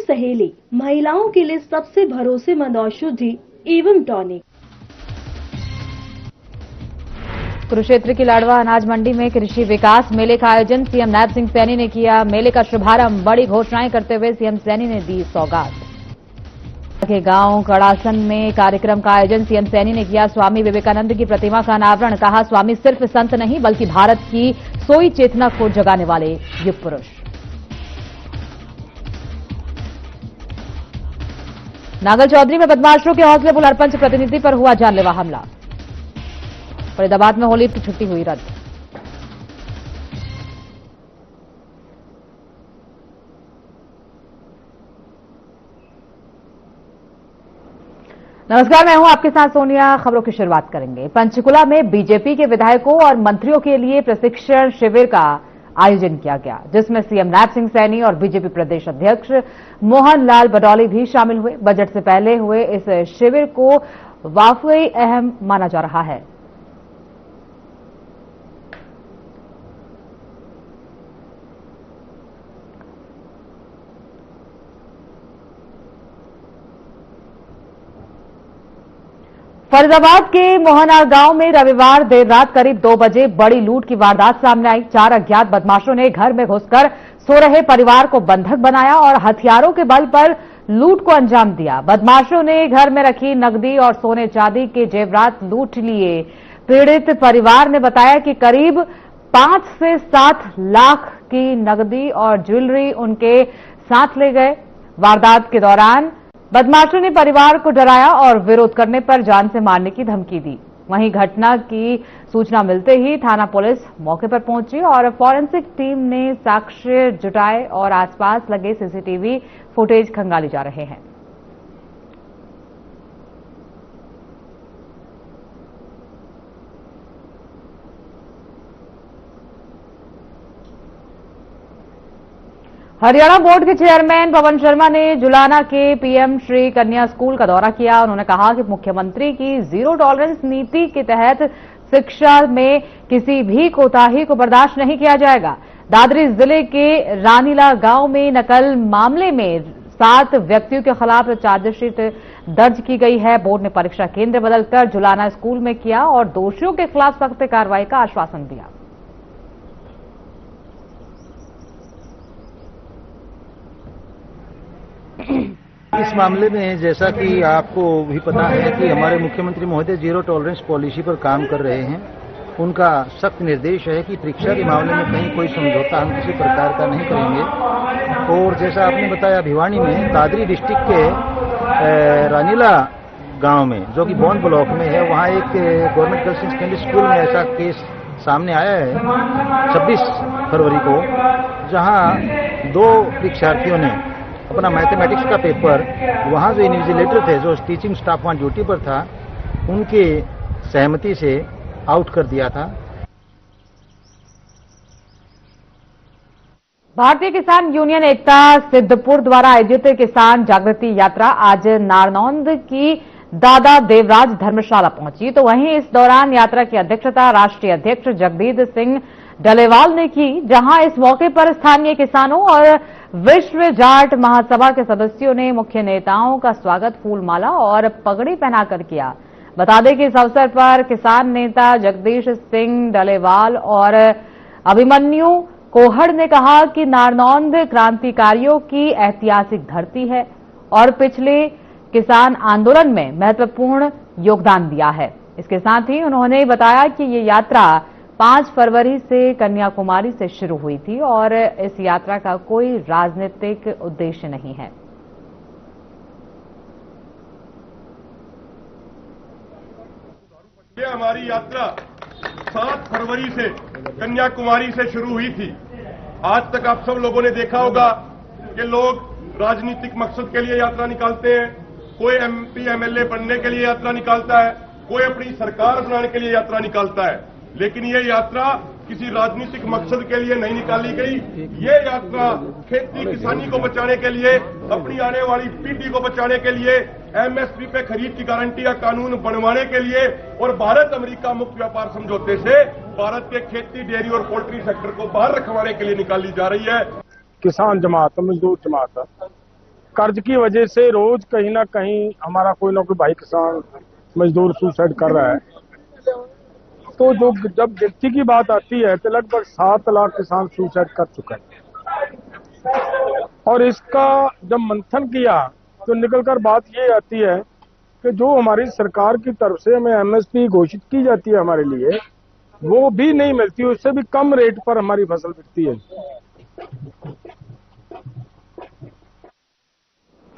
सहेली, महिलाओं के लिए सबसे भरोसेमंद औषधि एवं टॉनिक। कुरुक्षेत्र की लाडवा अनाज मंडी में कृषि विकास मेले का आयोजन सीएम नायब सिंह सैनी ने किया। मेले का शुभारंभ बड़ी घोषणाएं करते हुए सीएम सैनी ने दी सौगात। के गांव कड़ासन में कार्यक्रम का आयोजन सीएम सैनी ने किया। स्वामी विवेकानंद की प्रतिमा का अनावरण। कहा, स्वामी सिर्फ संत नहीं बल्कि भारत की सोई चेतना को जगाने वाले युग पुरुष। नागल चौधरी में बदमाशों के हौसले बुलंद, सरपंच प्रतिनिधि पर हुआ जानलेवा हमला। फरीदाबाद में होली की छुट्टी हुई रद्द। नमस्कार, मैं हूं आपके साथ सोनिया। खबरों की शुरुआत करेंगे। पंचकुला में बीजेपी के विधायकों और मंत्रियों के लिए प्रशिक्षण शिविर का आयोजन किया गया, जिसमें सीएम नायब सिंह सैनी और बीजेपी प्रदेश अध्यक्ष मोहन लाल बडौली भी शामिल हुए। बजट से पहले हुए इस शिविर को वाकई अहम माना जा रहा है। फरीदाबाद के मोहना गांव में रविवार देर रात करीब 2 बजे बड़ी लूट की वारदात सामने आई। 4 अज्ञात बदमाशों ने घर में घुसकर सो रहे परिवार को बंधक बनाया और हथियारों के बल पर लूट को अंजाम दिया। बदमाशों ने घर में रखी नकदी और सोने चांदी के जेवरात लूट लिए। पीड़ित परिवार ने बताया कि करीब 5 से 7 लाख की नकदी और ज्वेलरी उनके साथ ले गए। वारदात के दौरान बदमाशों ने परिवार को डराया और विरोध करने पर जान से मारने की धमकी दी। वहीं घटना की सूचना मिलते ही थाना पुलिस मौके पर पहुंची और फॉरेंसिक टीम ने साक्ष्य जुटाए और आसपास लगे सीसीटीवी फुटेज खंगाले जा रहे हैं। हरियाणा बोर्ड के चेयरमैन पवन शर्मा ने जुलाना के पीएम श्री कन्या स्कूल का दौरा किया। उन्होंने कहा कि मुख्यमंत्री की जीरो टॉलरेंस नीति के तहत शिक्षा में किसी भी कोताही को बर्दाश्त नहीं किया जाएगा। दादरी जिले के रानीला गांव में नकल मामले में 7 व्यक्तियों के खिलाफ चार्जशीट दर्ज की गई है। बोर्ड ने परीक्षा केंद्र बदलकर जुलाना स्कूल में किया और दोषियों के खिलाफ सख्त कार्रवाई का आश्वासन दिया। इस मामले में जैसा कि आपको भी पता है कि हमारे मुख्यमंत्री महोदय जीरो टॉलरेंस पॉलिसी पर काम कर रहे हैं। उनका सख्त निर्देश है कि परीक्षा के मामले में कहीं कोई समझौता हम किसी प्रकार का नहीं करेंगे। और जैसा आपने बताया, भिवानी में दादरी डिस्ट्रिक्ट के रानीला गांव में, जो कि बौन ब्लॉक में है, वहां एक गवर्नमेंट गर्ल्स सेकेंडरी स्कूल में ऐसा केस सामने आया है 26 फरवरी को, जहां 2 परीक्षार्थियों ने अपना मैथमेटिक्स का पेपर वहां जो इन्विजिलेटर थे, जो टीचिंग स्टाफ वहां ड्यूटी पर था, उनके सहमति से आउट कर दिया था। भारतीय किसान यूनियन एकता सिद्धपुर द्वारा आयोजित किसान जागृति यात्रा आज नारनौंद की दादा देवराज धर्मशाला पहुंची। तो वहीं इस दौरान यात्रा की अध्यक्षता राष्ट्रीय अध्यक्ष जगदीश सिंह डलेवाल ने की, जहां इस मौके पर स्थानीय किसानों और विश्व जाट महासभा के सदस्यों ने मुख्य नेताओं का स्वागत फूलमाला और पगड़ी पहनाकर किया। बता दें कि इस अवसर पर किसान नेता जगदीश सिंह डलेवाल और अभिमन्यु कोहड़ ने कहा कि नारनौंद क्रांतिकारियों की ऐतिहासिक धरती है और पिछले किसान आंदोलन में महत्वपूर्ण योगदान दिया है। इसके साथ ही उन्होंने बताया कि ये यात्रा 5 फरवरी से कन्याकुमारी से शुरू हुई थी और इस यात्रा का कोई राजनीतिक उद्देश्य नहीं है। ये हमारी यात्रा 7 फरवरी से कन्याकुमारी से शुरू हुई थी। आज तक आप सब लोगों ने देखा होगा कि लोग राजनीतिक मकसद के लिए यात्रा निकालते हैं। कोई एमपी एमएलए बनने के लिए यात्रा निकालता है, कोई अपनी सरकार बनाने के लिए यात्रा निकालता है, लेकिन ये यात्रा किसी राजनीतिक मकसद के लिए नहीं निकाली गई। ये यात्रा खेती किसानी को बचाने के लिए, अपनी आने वाली पीढ़ी को बचाने के लिए, एमएसपी पे खरीद की गारंटी का कानून बनवाने के लिए और भारत अमेरिका मुक्त व्यापार समझौते से भारत के खेती, डेयरी और पोल्ट्री सेक्टर को बाहर रखवाने के लिए निकाली जा रही है। किसान जमात, मजदूर जमात कर्ज की वजह से रोज कहीं ना कहीं हमारा कोई ना कोई भाई किसान मजदूर सुसाइड कर रहा है। तो जो जब गिनती की बात आती है तो लगभग 7 लाख किसान सुसाइड कर चुके हैं। और इसका जब मंथन किया तो निकलकर बात ये आती है कि जो हमारी सरकार की तरफ से हमें एमएसपी घोषित की जाती है हमारे लिए, वो भी नहीं मिलती, उससे भी कम रेट पर हमारी फसल बिकती है।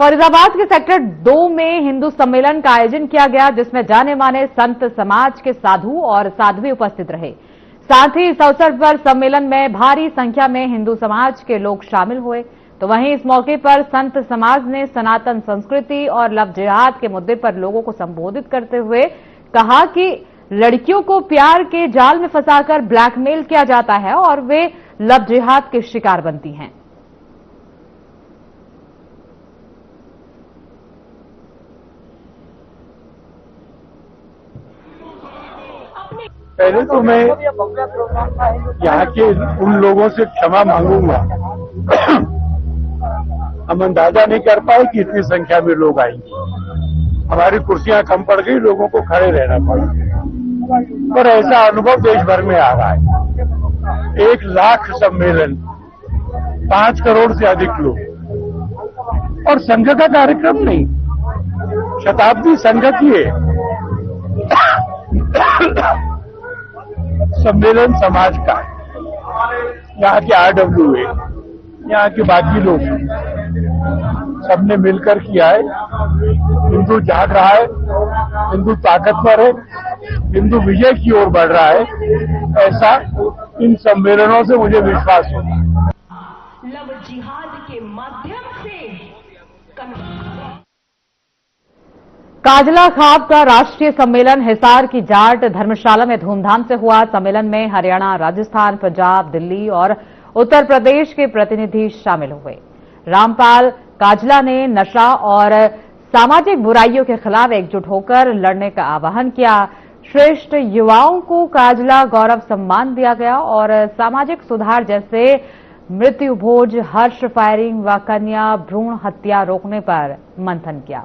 फरीदाबाद के सेक्टर 2 में हिंदू सम्मेलन का आयोजन किया गया, जिसमें जाने माने संत समाज के साधु और साध्वी उपस्थित रहे। साथ ही इस अवसर पर सम्मेलन में भारी संख्या में हिंदू समाज के लोग शामिल हुए। तो वहीं इस मौके पर संत समाज ने सनातन संस्कृति और लव जिहाद के मुद्दे पर लोगों को संबोधित करते हुए कहा कि लड़कियों को प्यार के जाल में फंसाकर ब्लैकमेल किया जाता है और वे लव जिहाद के शिकार बनती हैं। पहले तो मैं यहाँ के उन लोगों से क्षमा मांगूंगा। हम अंदाजा नहीं कर पाए कि इतनी संख्या में लोग आएंगे। हमारी कुर्सियां कम पड़ गई, लोगों को खड़े रहना पड़ा। पर ऐसा अनुभव देश भर में आ रहा है। 1 लाख सम्मेलन, 5 करोड़ से अधिक लोग, और संघ का कार्यक्रम नहीं, शताब्दी संघ की है। सम्मेलन समाज का, यहाँ के RWA, यहाँ के बाकी लोग सबने मिलकर किया है। हिंदू जाग रहा है, हिंदू ताकतवर है, हिंदू विजय की ओर बढ़ रहा है, ऐसा इन सम्मेलनों से मुझे विश्वास होता है। लव जिहाद के माध्यम से काजला खाप का राष्ट्रीय सम्मेलन हिसार की जाट धर्मशाला में धूमधाम से हुआ। सम्मेलन में हरियाणा, राजस्थान, पंजाब, दिल्ली और उत्तर प्रदेश के प्रतिनिधि शामिल हुए। रामपाल काजला ने नशा और सामाजिक बुराइयों के खिलाफ एकजुट होकर लड़ने का आह्वान किया। श्रेष्ठ युवाओं को काजला गौरव सम्मान दिया गया और सामाजिक सुधार जैसे मृत्यु भोज, हर्ष फायरिंग व कन्या भ्रूण हत्या रोकने पर मंथन किया।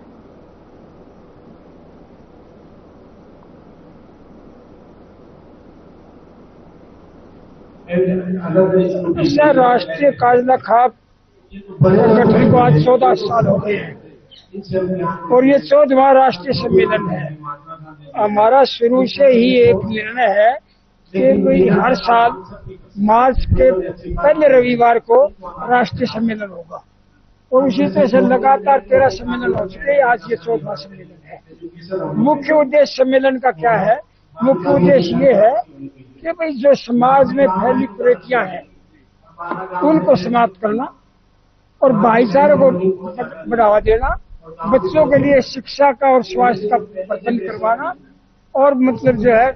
राष्ट्रीय काजला खाप गठन को आज 14 साल हो गए हैं और ये 14वां राष्ट्रीय सम्मेलन है। हमारा शुरू से ही एक निर्णय है कि भाई हर साल मार्च के पहले रविवार को राष्ट्रीय सम्मेलन होगा और उसी तरह से लगातार 13 सम्मेलन हो चुके हैं। आज ये 14वां सम्मेलन है। मुख्य उद्देश्य सम्मेलन का क्या है? मुख्य उद्देश्य ये है कि भाई जो समाज में फैली कुरीतियां हैं उनको समाप्त करना और भाईचारे को बढ़ावा देना, बच्चों के लिए शिक्षा का और स्वास्थ्य का प्रबंध करवाना और मतलब जो है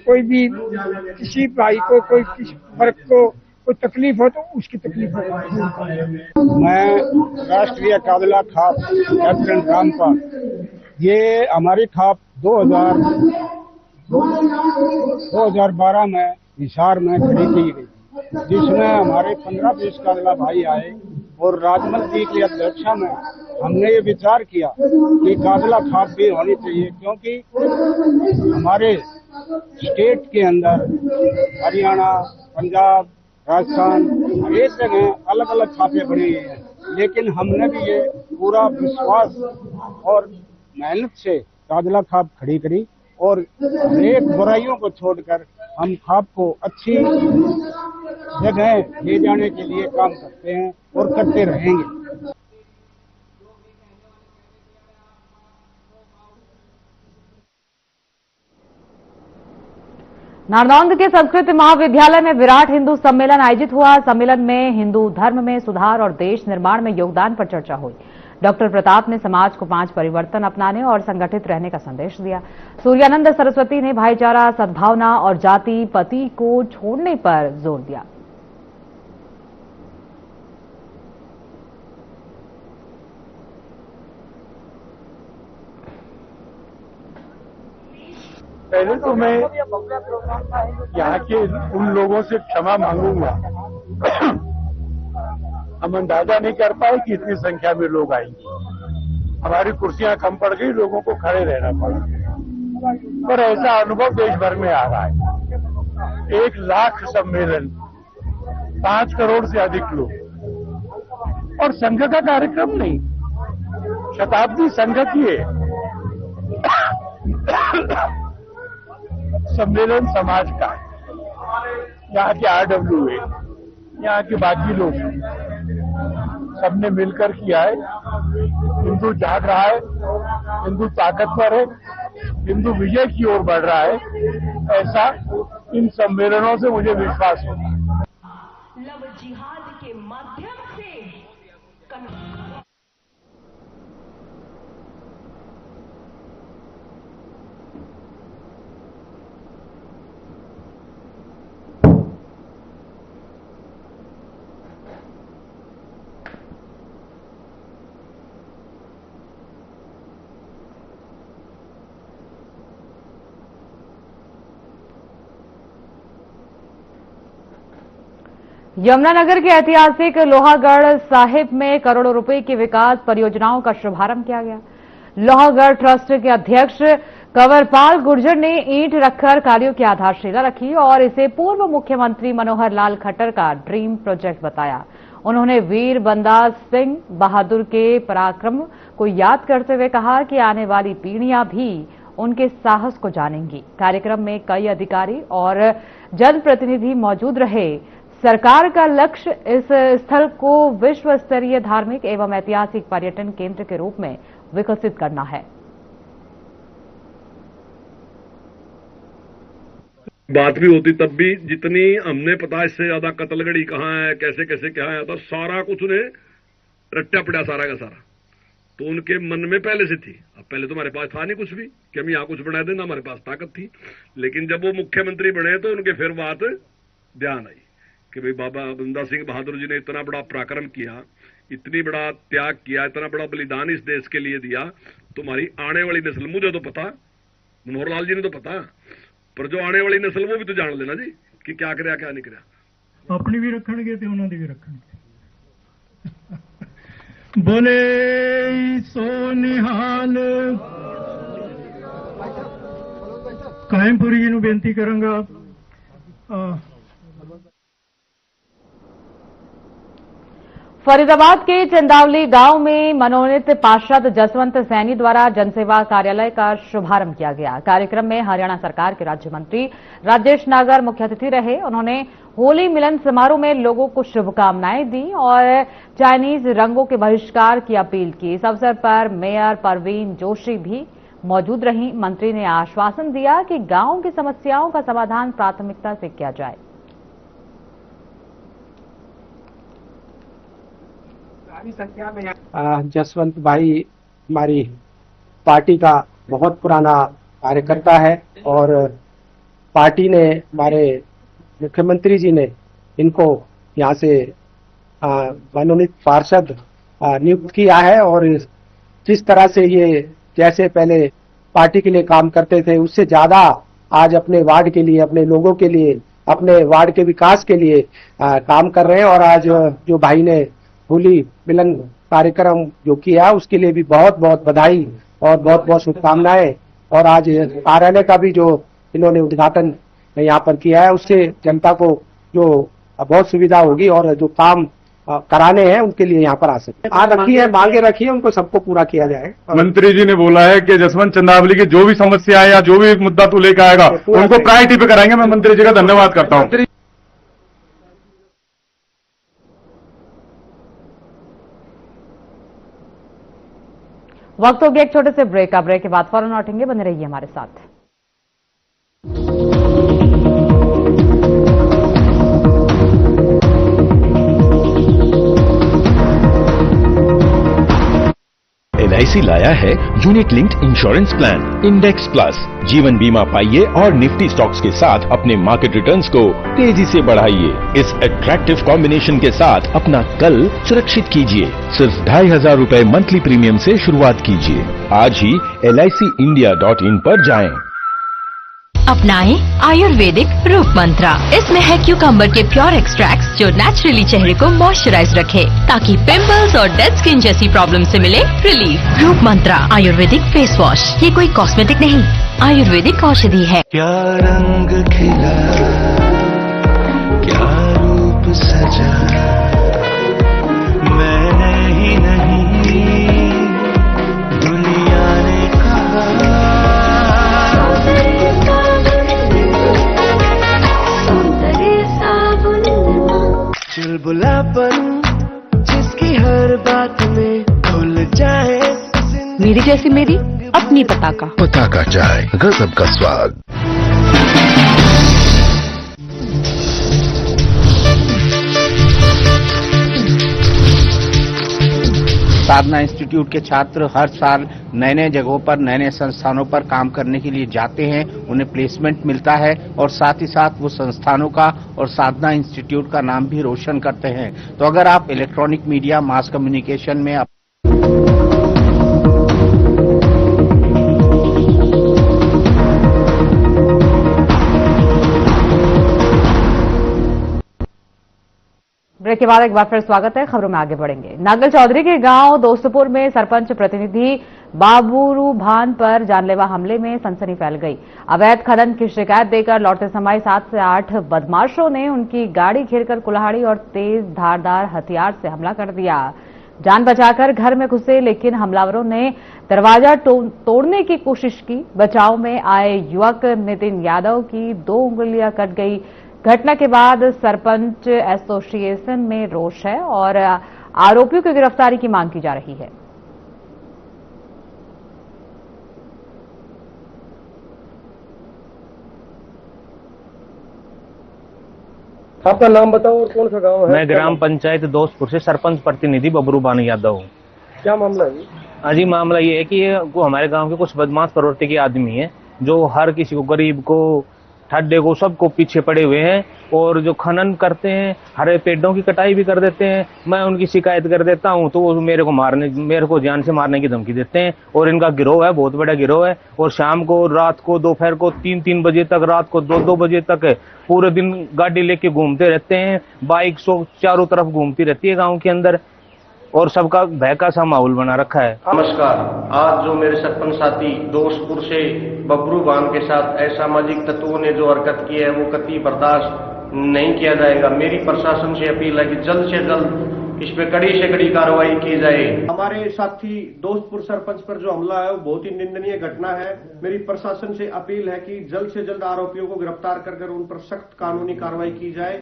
कोई भी किसी भाई को, कोई किसी वर्ग को कोई तकलीफ हो तो उसकी तकलीफ हो। मैं राष्ट्रीय काजला खाप कैप्टन रामपाल, ये हमारी खाप 2012 में हिसार में खड़ी की गई, जिसमें हमारे 15-20 काजला भाई आए और राजमल जी की अध्यक्षता में हमने ये विचार किया कि काजला खाप भी होनी चाहिए, क्योंकि हमारे स्टेट के अंदर हरियाणा, पंजाब, राजस्थान हरेक जगह अलग अलग खापें बनी हुई हैं, लेकिन हमने भी ये पूरा विश्वास और मेहनत से काजला खाप खड़ी करी और अनेक बुराइयों को छोड़कर हम खाप को अच्छी जगह ले जाने के लिए काम करते हैं और करते रहेंगे। नारनौंद के संस्कृत महाविद्यालय में विराट हिंदू सम्मेलन आयोजित हुआ। सम्मेलन में हिंदू धर्म में सुधार और देश निर्माण में योगदान पर चर्चा हुई। डॉक्टर प्रताप ने समाज को 5 परिवर्तन अपनाने और संगठित रहने का संदेश दिया। सूर्यानंद सरस्वती ने भाईचारा, सद्भावना और जाति पति को छोड़ने पर जोर दिया। पहले तो मैं यहाँ के उन लोगों से क्षमा मांगूंगा। हम अंदाजा नहीं कर पाए कि इतनी संख्या में लोग आएंगे। हमारी कुर्सियां कम पड़ गई, लोगों को खड़े रहना पड़ा, पर ऐसा अनुभव देश भर में आ रहा है। 1 लाख सम्मेलन, 5 करोड़ से अधिक लोग, और संघ का कार्यक्रम नहीं, शताब्दी संघ की है। सम्मेलन समाज का है, यहाँ के RWA, यहाँ के बाकी लोग सबने मिलकर किया है। हिंदू जाग रहा है, हिंदू ताकतवर है, हिंदू विजय की ओर बढ़ रहा है, ऐसा इन सम्मेलनों से मुझे विश्वास होता है। लव जिहाद के माध्यम से यमुनानगर के ऐतिहासिक लोहागढ़ साहिब में करोड़ों रुपए की विकास परियोजनाओं का शुभारंभ किया गया। लोहागढ़ ट्रस्ट के अध्यक्ष कंवरपाल गुर्जर ने ईंट रखकर कार्यों की आधारशिला रखी और इसे पूर्व मुख्यमंत्री मनोहर लाल खट्टर का ड्रीम प्रोजेक्ट बताया। उन्होंने वीर बंदा सिंह बहादुर के पराक्रम को याद करते हुए कहा कि आने वाली पीढ़ियां भी उनके साहस को जानेंगी। कार्यक्रम में कई अधिकारी और जनप्रतिनिधि मौजूद रहे। सरकार का लक्ष्य इस स्थल को विश्व स्तरीय धार्मिक एवं ऐतिहासिक पर्यटन केंद्र के रूप में विकसित करना है। बात भी होती तब भी, जितनी हमने पता इससे ज्यादा कत्लगढ़ी कहाँ है, कैसे कैसे क्या है, तो सारा कुछ उन्हें रट्टा पड़ा सारा का सारा। तो उनके मन में पहले से थी। अब पहले तो हमारे पास था नहीं कुछ भी कि हम यहाँ कुछ बना देना, हमारे पास ताकत थी। लेकिन जब वो मुख्यमंत्री बने तो उनके फिर बात ध्यान आई कि भाई बाबा बंदा सिंह बहादुर जी ने इतना बड़ा पराक्रम किया, इतनी बड़ा त्याग किया, इतना बड़ा बलिदान इस देश के लिए दिया। तुम्हारी आने वाली नस्ल, मुझे तो पता, मनोहर लाल जी ने तो पता, पर जो आने वाली नस्ल वो भी तो जान लेना जी कि क्या कराया क्या नहीं कराया। अपनी भी रखणगे ते उन्होंने भी रखणगे। बोले सो निहाल। कायमपुरी जी ਨੂੰ ਬੇਨਤੀ ਕਰਾਂਗਾ। फरीदाबाद के चंदावली गांव में मनोनीत पार्षद जसवंत सैनी द्वारा जनसेवा कार्यालय का शुभारंभ किया गया। कार्यक्रम में हरियाणा सरकार के राज्य मंत्री राजेश नागर मुख्य अतिथि रहे। उन्होंने होली मिलन समारोह में लोगों को शुभकामनाएं दी और चाइनीज रंगों के बहिष्कार की अपील की। इस अवसर पर मेयर परवीन जोशी भी मौजूद रहीं। मंत्री ने आश्वासन दिया कि गांव की समस्याओं का समाधान प्राथमिकता से किया जाए। जसवंत भाई हमारी पार्टी का बहुत पुराना कार्यकर्ता है और पार्टी ने, हमारे मुख्यमंत्री जी ने इनको यहाँ से मनोनीत पार्षद नियुक्त किया है। और जिस तरह से ये जैसे पहले पार्टी के लिए काम करते थे उससे ज्यादा आज अपने वार्ड के लिए, अपने लोगों के लिए, अपने वार्ड के विकास के लिए काम कर रहे हैं। और आज जो भाई ने होली मिलन कार्यक्रम जो किया उसके लिए भी बहुत बहुत बधाई और बहुत बहुत शुभकामनाएं। और आज कार्यालय का भी जो इन्होंने उद्घाटन यहाँ पर किया है उससे जनता को जो बहुत सुविधा होगी और जो काम कराने हैं उनके लिए यहाँ पर आ सकते हैं। रखी है, मांगे रखी है, उनको सबको पूरा किया जाए। मंत्री जी ने बोला है कि जसवंत चंदावली की जो भी समस्या है या जो भी मुद्दा तू लेकर आएगा उनको प्रायोरिटी पे कराएंगे। मैं मंत्री जी का धन्यवाद करता हूँ। वक्त हो गया एक छोटे से ब्रेक का। ब्रेक के बाद फौरन लौटेंगे, बने रहिए हमारे साथ। LIC लाया है unit linked insurance plan index plus. जीवन बीमा पाइए और निफ्टी स्टॉक्स के साथ अपने मार्केट रिटर्न्स को तेजी से बढ़ाइए। इस अट्रैक्टिव कॉम्बिनेशन के साथ अपना कल सुरक्षित कीजिए। सिर्फ 2500 रुपए मंथली प्रीमियम से शुरुआत कीजिए। आज ही LICindia.in पर जाएं। अपनाएं आयुर्वेदिक रूप मंत्रा। इसमें है क्यूकम्बर के प्योर एक्सट्रैक्ट्स जो नेचुरली चेहरे को मॉइस्चराइज रखे ताकि पिंपल्स और डेड स्किन जैसी प्रॉब्लम से मिले रिलीफ। रूप मंत्रा आयुर्वेदिक फेस वॉश, ये कोई कॉस्मेटिक नहीं, आयुर्वेदिक औषधि है। क्या रंग खिला, क्या रूप सजा, मैंने ही नहीं दुनिया ने कहा। चुलबुलापन जिसकी हर बात में खुल जाए, मेरी जैसी मेरी अपनी पताका। पताका चाय, गजब का स्वाद। साधना इंस्टीट्यूट के छात्र हर साल नए नए जगहों पर, नए नए संस्थानों पर काम करने के लिए जाते हैं, उन्हें प्लेसमेंट मिलता है और साथ ही साथ वो संस्थानों का और साधना इंस्टीट्यूट का नाम भी रोशन करते हैं। तो अगर आप इलेक्ट्रॉनिक मीडिया, मास कम्युनिकेशन में ब्रेक के बाद एक बार फिर स्वागत है। खबरों में आगे बढ़ेंगे। नागल चौधरी के गांव दोस्तपुर में सरपंच प्रतिनिधि बाबूरू भान पर जानलेवा हमले में सनसनी फैल गई। अवैध खनन की शिकायत देकर लौटते समय 7 से 8 बदमाशों ने उनकी गाड़ी घेरकर कुल्हाड़ी और तेज धारदार हथियार से हमला कर दिया। जान बचाकर घर में घुसे, लेकिन हमलावरों ने दरवाजा तोड़ने की कोशिश की। बचाव में आए युवक नितिन यादव की 2 उंगलियां कट गई। घटना के बाद सरपंच एसोसिएशन में रोष है और आरोपियों की गिरफ्तारी की मांग की जा रही है। आपका नाम बताओ और कौन सा गांव है? मैं ग्राम पंचायत दोस्तपुर से सरपंच प्रतिनिधि बबरू बान यादव हूँ। क्या मामला है? हाँ जी, मामला ये है कि हमारे गांव के कुछ बदमाश प्रवृत्ति के आदमी हैं जो हर किसी को, गरीब को, ठड्डे को, सबको पीछे पड़े हुए हैं और जो खनन करते हैं, हरे पेड़ों की कटाई भी कर देते हैं। मैं उनकी शिकायत कर देता हूं तो वो मेरे को जान से मारने की धमकी देते हैं और इनका गिरोह है, बहुत बड़ा गिरोह है। और शाम को, रात को, दोपहर को 3-3 बजे तक, रात को 2-2 बजे तक पूरे दिन गाड़ी लेके घूमते रहते हैं। बाइक चारों तरफ घूमती रहती है गाँव के अंदर और सबका भय का सा माहौल बना रखा है। नमस्कार। आज जो मेरे सरपंच साथी दोस्तपुर से बबरू बान के साथ असामाजिक तत्वों ने जो हरकत की है वो कतई बर्दाश्त नहीं किया जाएगा। मेरी प्रशासन से अपील है कि जल्द से जल्द इस पे कड़ी से कड़ी कार्रवाई की जाए। हमारे साथी दोस्तपुर सरपंच पर जो हमला है वो बहुत ही निंदनीय घटना है। मेरी प्रशासन से अपील है कि जल्द से जल्द आरोपियों को गिरफ्तार कर उन पर सख्त कानूनी कार्रवाई की जाए।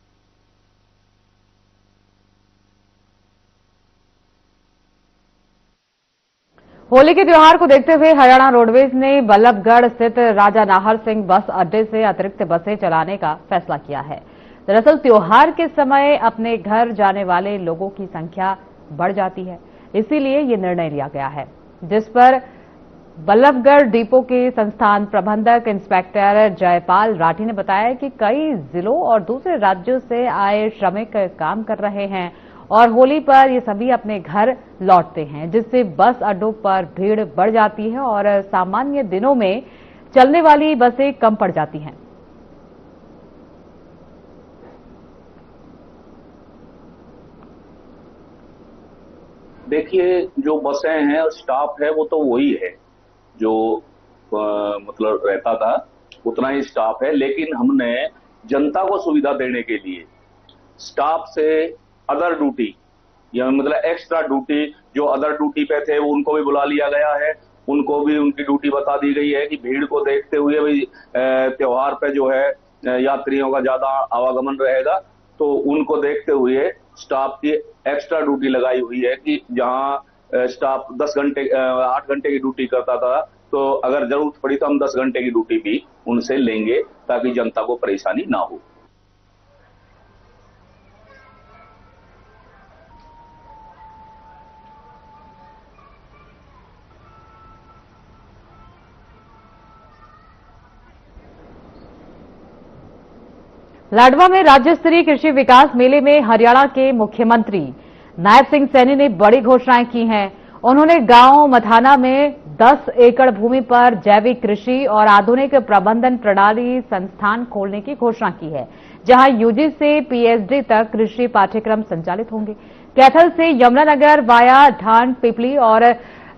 होली के त्योहार को देखते हुए हरियाणा रोडवेज ने बल्लभगढ़ स्थित राजा नाहर सिंह बस अड्डे से अतिरिक्त बसें चलाने का फैसला किया है। दरअसल त्योहार के समय अपने घर जाने वाले लोगों की संख्या बढ़ जाती है, इसीलिए ये निर्णय लिया गया है, जिस पर बल्लभगढ़ डिपो के संस्थान प्रबंधक इंस्पेक्टर जयपाल राठी ने बताया कि कई जिलों और दूसरे राज्यों से आए श्रमिक काम कर रहे हैं और होली पर ये सभी अपने घर लौटते हैं, जिससे बस अड्डों पर भीड़ बढ़ जाती है और सामान्य दिनों में चलने वाली बसें कम पड़ जाती हैं। देखिए, जो बसें हैं और स्टाफ है वो तो वही है जो मतलब रहता था, उतना ही स्टाफ है। लेकिन हमने जनता को सुविधा देने के लिए स्टाफ से अदर ड्यूटी या मतलब एक्स्ट्रा ड्यूटी, जो अदर ड्यूटी पे थे उनको भी बुला लिया गया है। उनको भी उनकी ड्यूटी बता दी गई है कि भीड़ को देखते हुए भाई त्योहार पे जो है यात्रियों का ज्यादा आवागमन रहेगा, तो उनको देखते हुए स्टाफ की एक्स्ट्रा ड्यूटी लगाई हुई है कि जहां स्टाफ 8 घंटे की ड्यूटी करता था, तो अगर जरूरत पड़ी तो हम 10 घंटे की ड्यूटी भी उनसे लेंगे ताकि जनता को परेशानी ना हो। लाडवा में राज्य स्तरीय कृषि विकास मेले में हरियाणा के मुख्यमंत्री नायब सिंह सैनी ने बड़ी घोषणाएं की हैं। उन्होंने गांव मथाना में 10 एकड़ भूमि पर जैविक कृषि और आधुनिक प्रबंधन प्रणाली संस्थान खोलने की घोषणा की है, जहां यूजी से पीएचडी तक कृषि पाठ्यक्रम संचालित होंगे। कैथल से यमुनानगर वाया ढांड पिपली और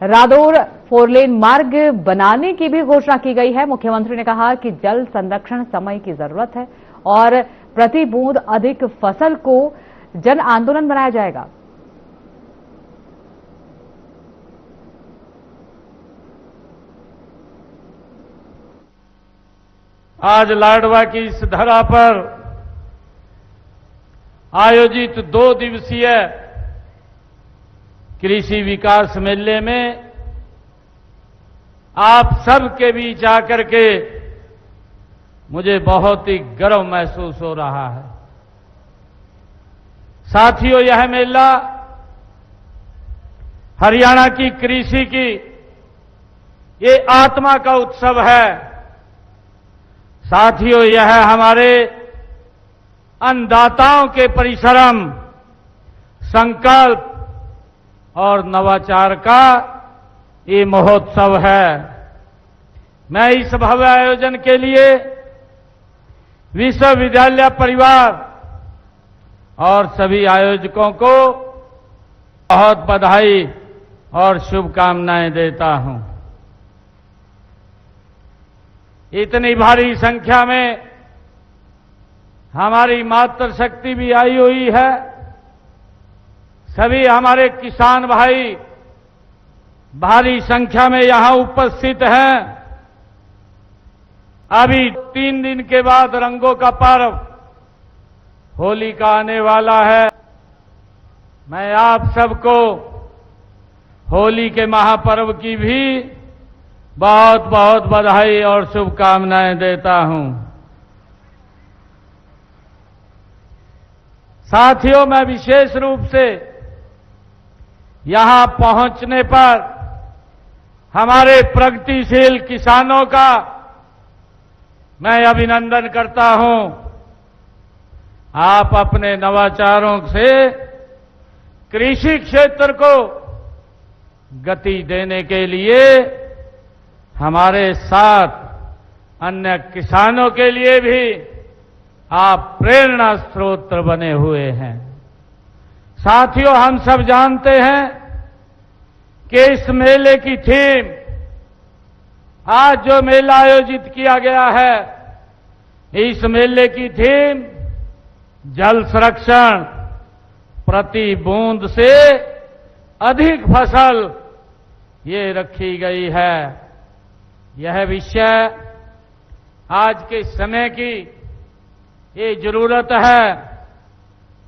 रादौर 4 लेन मार्ग बनाने की भी घोषणा की गई है। मुख्यमंत्री ने कहा कि जल संरक्षण समय की जरूरत है और प्रति बूंद अधिक फसल को जन आंदोलन बनाया जाएगा। आज लाडवा की इस धरा पर आयोजित 2 दिवसीय कृषि विकास मेले में आप सबके बीच आकर के मुझे बहुत ही गर्व महसूस हो रहा है। साथियों, यह मेला हरियाणा की कृषि की ये आत्मा का उत्सव है। साथियों, यह हमारे अन्नदाताओं के परिश्रम, संकल्प और नवाचार का ये महोत्सव है। मैं इस भव्य आयोजन के लिए विश्वविद्यालय परिवार और सभी आयोजकों को बहुत बधाई और शुभकामनाएं देता हूं। इतनी भारी संख्या में हमारी मातृशक्ति भी आई हुई है। सभी हमारे किसान भाई भारी संख्या में यहां उपस्थित हैं। अभी 3 दिन के बाद रंगों का पर्व होली का आने वाला है। मैं आप सबको होली के महापर्व की भी बहुत बहुत बधाई और शुभकामनाएं देता हूं। साथियों, मैं विशेष रूप से यहां पहुंचने पर हमारे प्रगतिशील किसानों का मैं अभिनंदन करता हूं। आप अपने नवाचारों से कृषि क्षेत्र को गति देने के लिए हमारे साथ अन्य किसानों के लिए भी आप प्रेरणा स्रोत बने हुए हैं। साथियों, हम सब जानते हैं कि इस मेले की थीम, आज जो मेला आयोजित किया गया है, इस मेले की थीम जल संरक्षण, प्रति बूंद से अधिक फसल, ये रखी गई है। यह विषय आज के समय की ये जरूरत है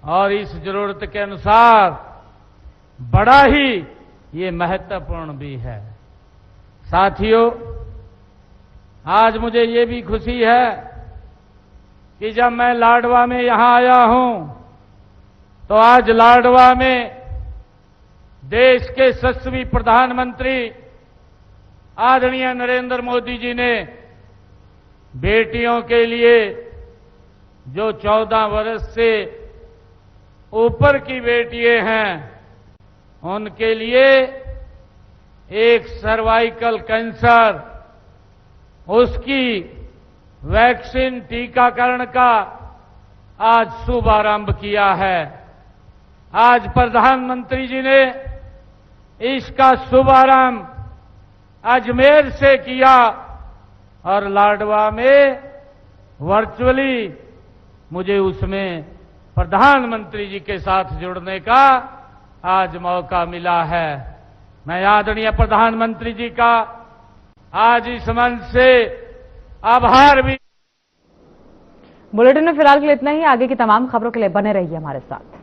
और इस जरूरत के अनुसार बड़ा ही ये महत्वपूर्ण भी है। साथियों, आज मुझे ये भी खुशी है कि जब मैं लाडवा में यहां आया हूं तो आज लाडवा में देश के यशस्वी प्रधानमंत्री आदरणीय नरेंद्र मोदी जी ने बेटियों के लिए जो 14 वर्ष से ऊपर की बेटियां हैं उनके लिए एक सर्वाइकल कैंसर, उसकी वैक्सीन टीकाकरण का आज शुभारंभ किया है। आज प्रधानमंत्री जी ने इसका शुभारंभ अजमेर से किया और लाडवा में वर्चुअली मुझे उसमें प्रधानमंत्री जी के साथ जुड़ने का आज मौका मिला है। मैं आदरणीय प्रधानमंत्री जी का आज इस मंच से आभार भी। बुलेटिन में फिलहाल के लिए इतना ही। आगे की तमाम खबरों के लिए बने रहिए हमारे साथ।